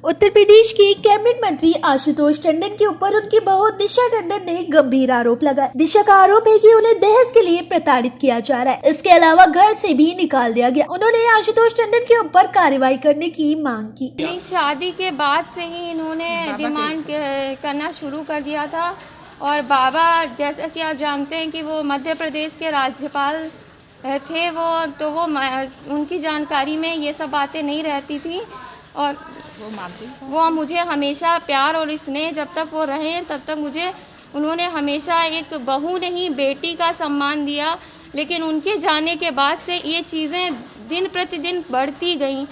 उत्तर प्रदेश के कैबिनेट मंत्री आशुतोष टंडन के ऊपर उनकी बहू दिशा टंडन ने गंभीर आरोप लगाया। दिशा का आरोप है कि उन्हें दहेज के लिए प्रताड़ित किया जा रहा है। इसके अलावा घर से भी निकाल दिया गया। उन्होंने आशुतोष टंडन के ऊपर कार्रवाई करने की मांग की। शादी के बाद से ही इन्होंने डिमांड करना शुरू कर दिया था और बाबा, जैसा कि आप जानते हैं कि वो मध्य प्रदेश के राज्यपाल थे, वो उनकी जानकारी में ये सब बातें नहीं रहती थी और वो मुझे हमेशा प्यार और स्नेह, जब तक वो रहे तब तक मुझे उन्होंने हमेशा एक बहू नहीं बेटी का सम्मान दिया। लेकिन उनके जाने के बाद से ये चीज़ें दिन प्रतिदिन बढ़ती गईं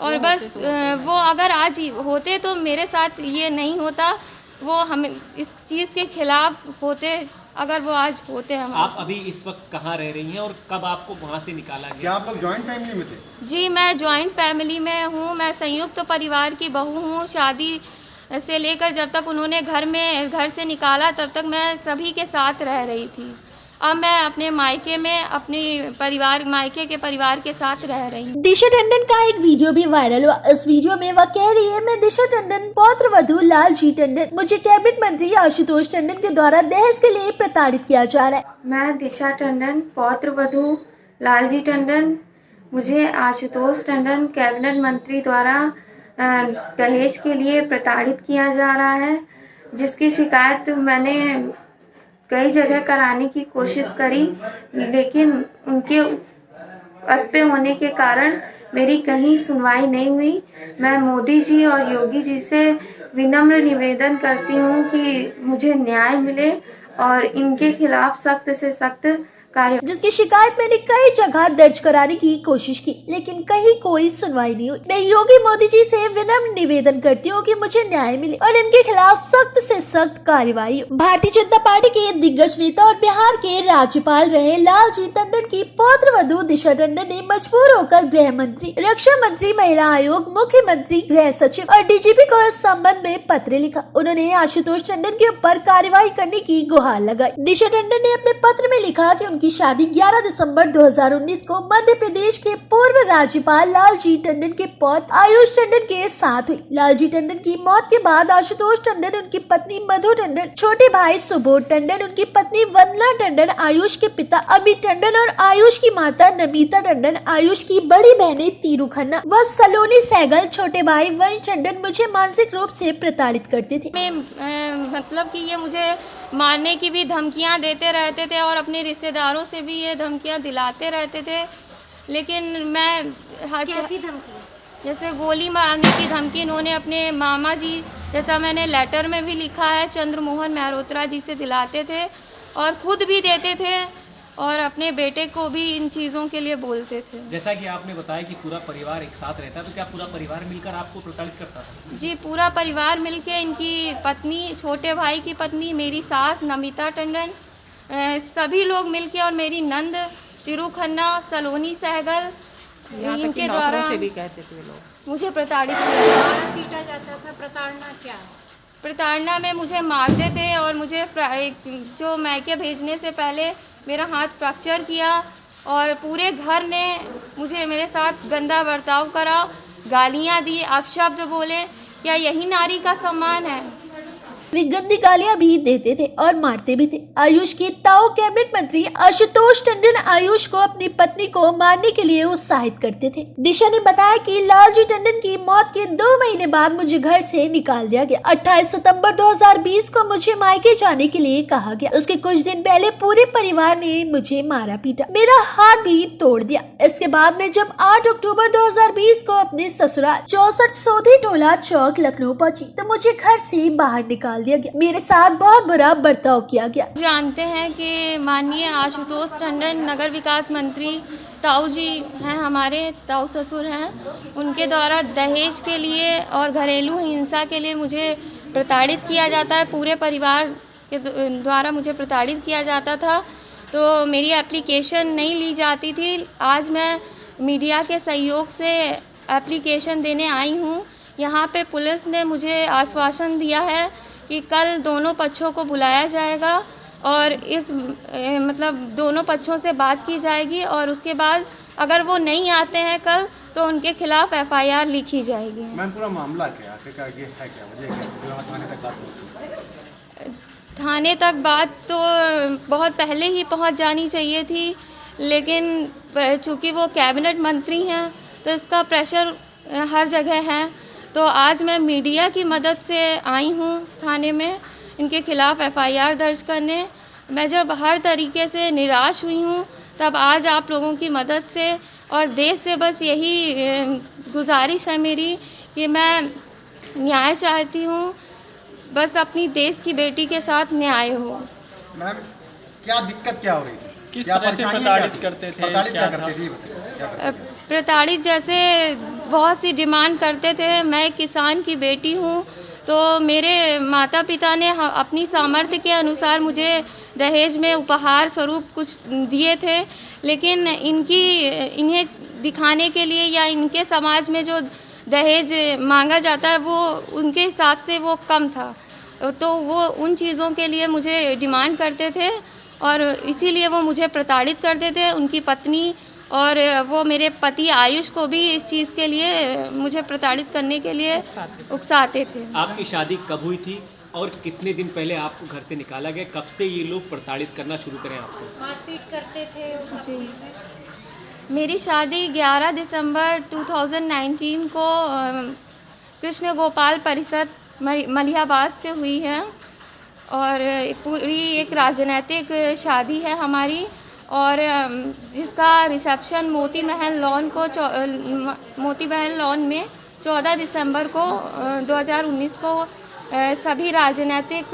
और बस वो अगर आज होते तो मेरे साथ ये नहीं होता, वो हमें इस चीज़ के खिलाफ होते अगर वो आज होते हम। आप अभी इस वक्त कहाँ रह रही हैं और कब आपको वहाँ से निकाला गया? क्या आप लोग जॉइंट फैमिली में थे? जी, मैं जॉइंट फैमिली में हूँ। मैं संयुक्त परिवार की बहू हूँ। शादी से लेकर जब तक उन्होंने घर से निकाला तब तक मैं सभी के साथ रह रही थी। अब मैं अपने मायके में मायके के परिवार के साथ रह रही हूँ। दिशा टंडन का एक वीडियो भी वायरल हुआ। इस वीडियो में वह कह रही है, मैं दिशा टंडन पौत्र वधू लालजी टंडन, मुझे कैबिनेट मंत्री आशुतोष टंडन के द्वारा दहेज के लिए प्रताड़ित किया जा रहा है। मैं दिशा टंडन पौत्र वधू लालजी टंडन, मुझे आशुतोष टंडन कैबिनेट मंत्री द्वारा दहेज के लिए प्रताड़ित किया जा रहा है, जिसकी शिकायत मैंने कई जगह कराने की कोशिश करी, लेकिन उनके पद पे होने के कारण मेरी कहीं सुनवाई नहीं हुई। मैं मोदी जी और योगी जी से विनम्र निवेदन करती हूँ कि मुझे न्याय मिले और इनके खिलाफ सख्त से सख्त कार्य। जिसकी शिकायत मैंने कई जगह दर्ज कराने की कोशिश की, लेकिन कहीं कोई सुनवाई नहीं हुई। मैं योगी मोदी जी से विनम्र निवेदन करती हूँ कि मुझे न्याय मिले और इनके खिलाफ सख्त से सख्त कार्रवाई हो। भारतीय जनता पार्टी के दिग्गज नेता और बिहार के राज्यपाल रहे लालजी टंडन की पौत्र वधू दिशा टंडन ने मजबूर होकर गृह मंत्री, रक्षा मंत्री, महिला आयोग, मुख्यमंत्री, गृह सचिव और डीजीपी को इस संबंध में पत्र लिखा। उन्होंने आशुतोष टंडन के ऊपर कार्रवाई करने की गुहार लगाई। दिशा टंडन ने अपने पत्र में लिखा कि की शादी 11 दिसंबर 2019 को मध्य प्रदेश के पूर्व राज्यपाल लालजी टंडन के पौत्र आयुष टंडन के साथ हुई। लालजी टंडन की मौत के बाद आशुतोष टंडन, उनकी पत्नी मधु टंडन, छोटे भाई सुबोध टंडन, उनकी पत्नी वंदना टंडन, आयुष के पिता अमित टंडन और आयुष की माता नमिता टंडन, आयुष की बड़ी बहनें तीरू खन्ना व सलोनी सहगल, छोटे भाई वंश टंडन मुझे मानसिक रूप से प्रताड़ित करते थे। मतलब कि ये मुझे मारने की भी धमकियां देते रहते थे और अपने रिश्तेदारों से भी ये धमकियां दिलाते रहते थे। लेकिन मैं कैसी धमकी? जैसे गोली मारने की धमकी इन्होंने अपने मामा जी, जैसा मैंने लेटर में भी लिखा है, चंद्रमोहन मेहरोत्रा जी से दिलाते थे और खुद भी देते थे और अपने बेटे को भी इन चीज़ों के लिए बोलते थे। जैसा कि आपने बताया कि पूरा परिवार एक साथ रहता है, तो क्या पूरा परिवार मिलकर आपको प्रताड़ित करता था? जी, पूरा परिवार मिलके, इनकी पत्नी, छोटे भाई की पत्नी, मेरी सास नमिता टंडन, सभी लोग मिलके और मेरी नंद तीरू खन्ना, सलोनी सहगल, इनके द्वारा से भी कहते थे लोग मुझे प्रताड़ित किया। पीटा जाता था। प्रताड़ना क्या? प्रताड़ना में मुझे मारते थे और मुझे जो मैके भेजने से पहले मेरा हाथ फ्रैक्चर किया और पूरे घर ने मेरे साथ गंदा बर्ताव करा, गालियां दी, अपशब्द बोले। क्या यही नारी का सम्मान है? वे गंदी गालियां भी देते थे और मारते भी थे। आयुष के ताऊ कैबिनेट मंत्री आशुतोष टंडन आयुष को अपनी पत्नी को मारने के लिए उत्साहित करते थे। दिशा ने बताया कि लालजी टंडन की मौत के 2 महीने बाद मुझे घर से निकाल दिया गया। 28 सितंबर 2020 को मुझे मायके जाने के लिए कहा गया। उसके कुछ दिन पहले पूरे परिवार ने मुझे मारा पीटा, मेरा हाथ भी तोड़ दिया। इसके बाद में जब 8 अक्टूबर 2020 को अपने ससुराल 64 सोधी टोला चौक लखनऊ पहुंची तो मुझे घर से बाहर निकाल दिया गया। मेरे साथ बहुत बुरा बर्ताव किया गया। जानते हैं कि माननीय आशुतोष टंडन नगर विकास मंत्री ताऊ जी हैं, हमारे ताऊ ससुर हैं, उनके द्वारा दहेज के लिए और घरेलू हिंसा के लिए मुझे प्रताड़ित किया जाता है। पूरे परिवार के द्वारा मुझे प्रताड़ित किया जाता था, तो मेरी एप्लीकेशन नहीं ली जाती थी। आज मैं मीडिया के सहयोग से एप्लीकेशन देने आई हूँ। यहाँ पे पुलिस ने मुझे आश्वासन दिया है कि कल दोनों पक्षों को बुलाया जाएगा और दोनों पक्षों से बात की जाएगी और उसके बाद अगर वो नहीं आते हैं कल तो उनके खिलाफ एफआईआर लिखी जाएगी। मैम, पूरा मामला क्या है? आखिर का ये है क्या वजह, क्या जो यहाँ थाने तक बात पहुँची? थाने तक बात तो बहुत पहले ही पहुंच जानी चाहिए थी, लेकिन चूंकि वो कैबिनेट मंत्री हैं तो इसका प्रेशर हर जगह है। तो आज मैं मीडिया की मदद से आई हूँ थाने में इनके खिलाफ़ एफआईआर दर्ज करने। मैं जब हर तरीके से निराश हुई हूँ तब आज आप लोगों की मदद से और देश से बस यही गुजारिश है मेरी कि मैं न्याय चाहती हूँ, बस अपनी देश की बेटी के साथ न्याय हो। मैम क्या दिक्कत क्या हो रही थी? किस क्या तरह से परेशानी प्रताड़ित क्या थी? करते थे? प्रताड़ित क्या क्या करते था? थे ये बताइए, क्या करते थे? प्रताड़ित जैसे बहुत सी डिमांड करते थे। मैं एक किसान की बेटी हूँ, तो मेरे माता पिता ने अपनी सामर्थ्य के अनुसार मुझे दहेज में उपहार स्वरूप कुछ दिए थे, लेकिन इन्हें दिखाने के लिए या इनके समाज में जो दहेज मांगा जाता है वो उनके हिसाब से वो कम था, तो वो उन चीज़ों के लिए मुझे डिमांड करते थे और इसीलिए वो मुझे प्रताड़ित करते थे। उनकी पत्नी और वो मेरे पति आयुष को भी इस चीज़ के लिए मुझे प्रताड़ित करने के लिए उकसाते थे। आपकी शादी कब हुई थी और कितने दिन पहले आपको घर से निकाला गया? कब से ये लोग प्रताड़ित करना शुरू करें आपको? मारपीट करते थे वो सब जी। चीज़ें। मेरी शादी 11 दिसंबर 2019 को कृष्ण गोपाल परिषद मलिहाबाद से हुई है और पूरी एक राजनीतिक शादी है हमारी, और जिसका रिसेप्शन मोती महल लॉन में 14 दिसंबर को 2019 को सभी राजनीतिक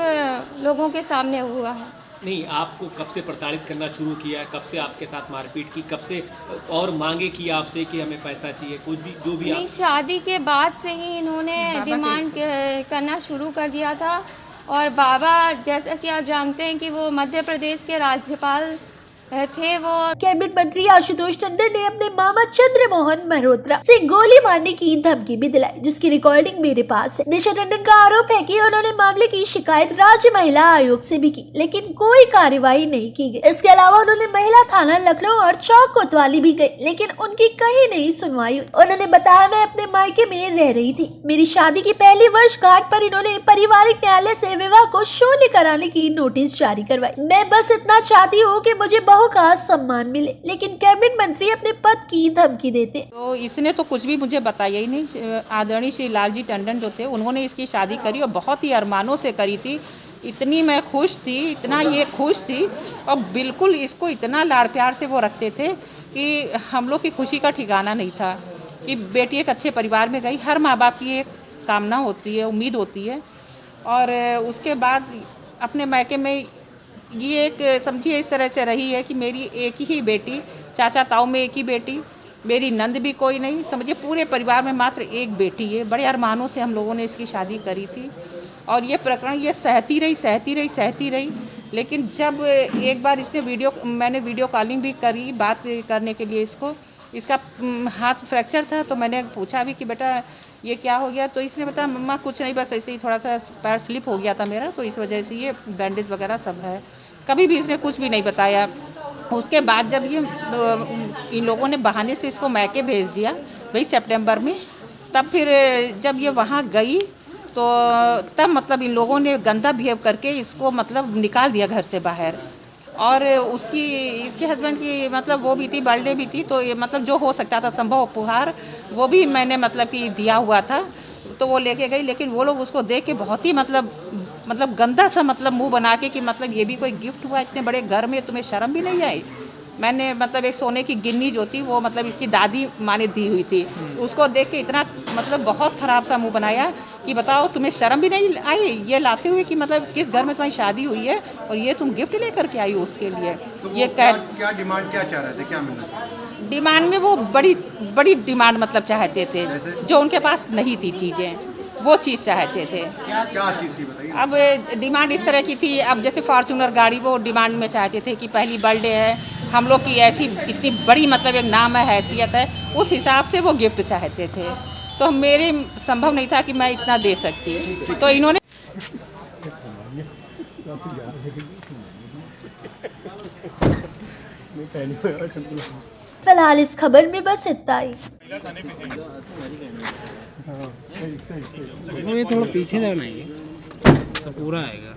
लोगों के सामने हुआ है। नहीं, आपको कब से प्रताड़ित करना शुरू किया? कब से आपके साथ मारपीट की? कब से और मांगे की आपसे कि हमें पैसा चाहिए, कुछ भी जो भी नहीं, आप? शादी के बाद से ही इन्होंने डिमांड करना शुरू कर दिया था। और बाबा, जैसा कि आप जानते हैं कि वो मध्य प्रदेश के राज्यपाल थे। वो कैबिनेट मंत्री आशुतोष टंडन ने अपने मामा चंद्रमोहन मल्होत्रा से गोली मारने की धमकी भी दिलाई, जिसकी रिकॉर्डिंग मेरे पास है। दिशा टंडन का आरोप है कि उन्होंने मामले की शिकायत राज्य महिला आयोग से भी की, लेकिन कोई कार्यवाही नहीं की गई। इसके अलावा उन्होंने महिला थाना लखनऊ और चौक कोतवाली भी गई, लेकिन उनकी कहीं नहीं सुनवाई हुई। उन्होंने बताया, मैं अपने मायके में रह रही थी। मेरी शादी की पहली वर्षगांठ पर इन्होंने पारिवारिक न्यायालय से विवाह को शून्य कराने की नोटिस जारी करवाई। मैं बस इतना चाहती हूँ कि मुझे बहू का सम्मान मिले, लेकिन कैबिनेट मंत्री अपने पद की धमकी देते। तो इसने तो कुछ भी मुझे बताया ही नहीं। आदरणीय श्री लालजी टंडन जो थे, उन्होंने इसकी शादी करी और बहुत ही अरमानों से करी थी। इतनी मैं खुश थी, इतना ये खुश थी, और बिल्कुल इसको इतना लाड़ प्यार से वो रखते थे कि हम लोग की खुशी का ठिकाना नहीं था कि बेटी एक अच्छे परिवार में गई। हर माँ बाप की एक कामना होती है, उम्मीद होती है। और उसके बाद अपने मायके में ये एक समझिए इस तरह से रही है कि मेरी एक ही बेटी, चाचा ताऊ में एक ही बेटी, मेरी नंद भी कोई नहीं, समझिए पूरे परिवार में मात्र एक बेटी है। बड़े अरमानों से हम लोगों ने इसकी शादी करी थी और ये प्रकरण ये सहती रही। लेकिन जब एक बार इसने मैंने वीडियो कॉलिंग भी करी बात करने के लिए, इसका हाथ फ्रैक्चर था, तो मैंने पूछा भी कि बेटा ये क्या हो गया? तो इसने बताया, मम्मा कुछ नहीं, बस ऐसे ही थोड़ा सा पैर स्लिप हो गया था मेरा, तो इस वजह से ये बैंडेज वगैरह सब है। कभी भी इसने कुछ भी नहीं बताया। उसके बाद जब ये इन लोगों ने बहाने से इसको मैके भेज दिया वही सितंबर में, तब फिर जब ये वहाँ गई तो तब मतलब इन लोगों ने गंदा बिहेव करके इसको मतलब निकाल दिया घर से बाहर। और इसके हस्बैंड की मतलब वो भी थी, बर्थडे भी थी, तो ये मतलब जो हो सकता था संभव उपहार वो भी मैंने मतलब कि दिया हुआ था, तो वो लेके गई। लेकिन वो लोग उसको देख के बहुत ही मतलब गंदा सा मतलब मुंह बना के कि मतलब ये भी कोई गिफ्ट हुआ इतने बड़े घर में, तुम्हें शर्म भी नहीं आई? मैंने मतलब एक सोने की गिन्नी जो थी वो मतलब इसकी दादी माँ ने दी हुई थी, उसको देख के इतना मतलब बहुत ख़राब सा मुंह बनाया कि बताओ तुम्हें शर्म भी नहीं आई ये लाते हुए कि मतलब किस घर में तुम्हारी शादी हुई है और ये तुम गिफ्ट लेकर के आई हो उसके लिए। तो ये क्या डिमांड क्या चाह रहे थे, क्या मिलना? डिमांड में वो बड़ी डिमांड मतलब चाहते थे, जो उनके पास नहीं थी चीज़ें, वो चीज़ चाहते थे। क्या चीज़ थी बताइए? अब डिमांड इस तरह की थी, अब जैसे फॉर्चूनर गाड़ी वो डिमांड में चाहते थे कि पहली बर्थडे है, हम लोग की ऐसी इतनी बड़ी मतलब एक नाम है, हैसियत है, उस हिसाब से वो गिफ्ट चाहते थे। तो मेरे संभव नहीं था कि मैं इतना दे सकती, तो इन्होंने फिलहाल इस खबर में बस इतना ही। ये थोड़ा पीछे जाना है तो पूरा आएगा।